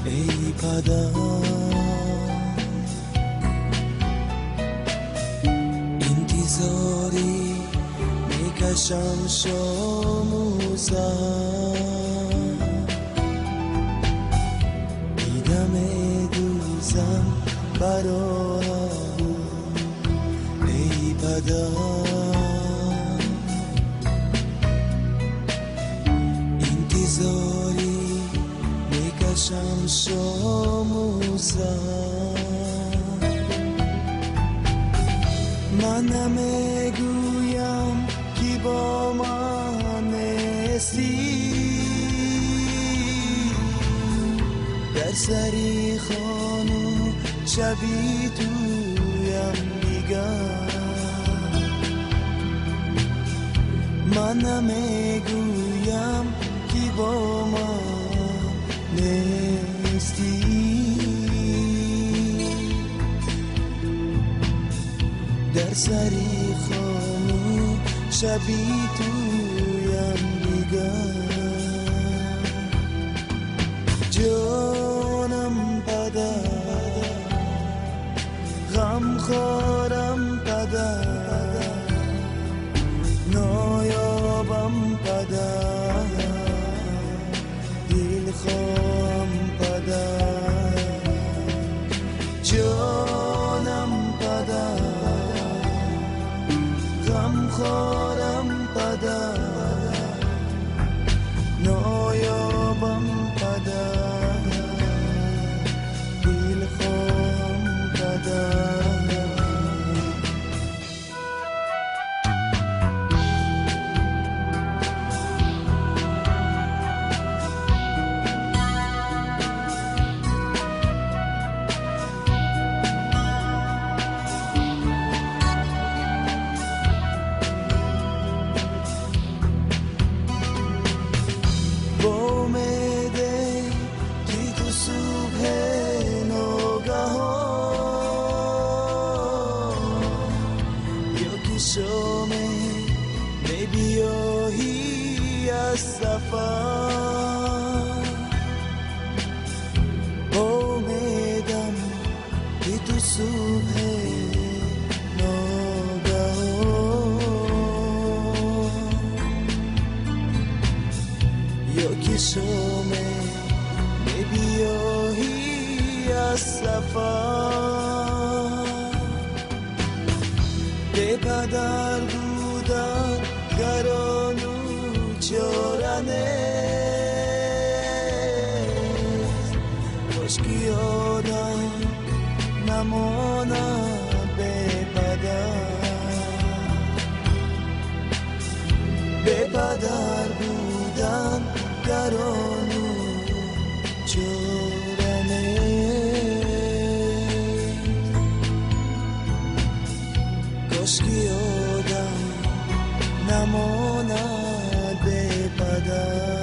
ای پدر انتظاری میکشم شام و سحر دیدم دوزم برای ای پدر انتظاری میکشم شام و سحر من نمیگویم که با من نیستی در سری خانه شبی تویم دیگر من نمیگویم که با من نیستی در سری خانه شبی تویم دیگر جانم پدر غم خورم پدر نایابم پدر دل خواهم پدر جانم پدر غم خورم پدر نایابم پدر دل خواهم پدر بیایی از سفر امیدم که تو صبح ناگهان یا که شامه بیایی از سفر به پدر بودن گران و چارنه کاش که یادم نماند به پدر بودن گران و چارنه کاش که یادم نماند به پدر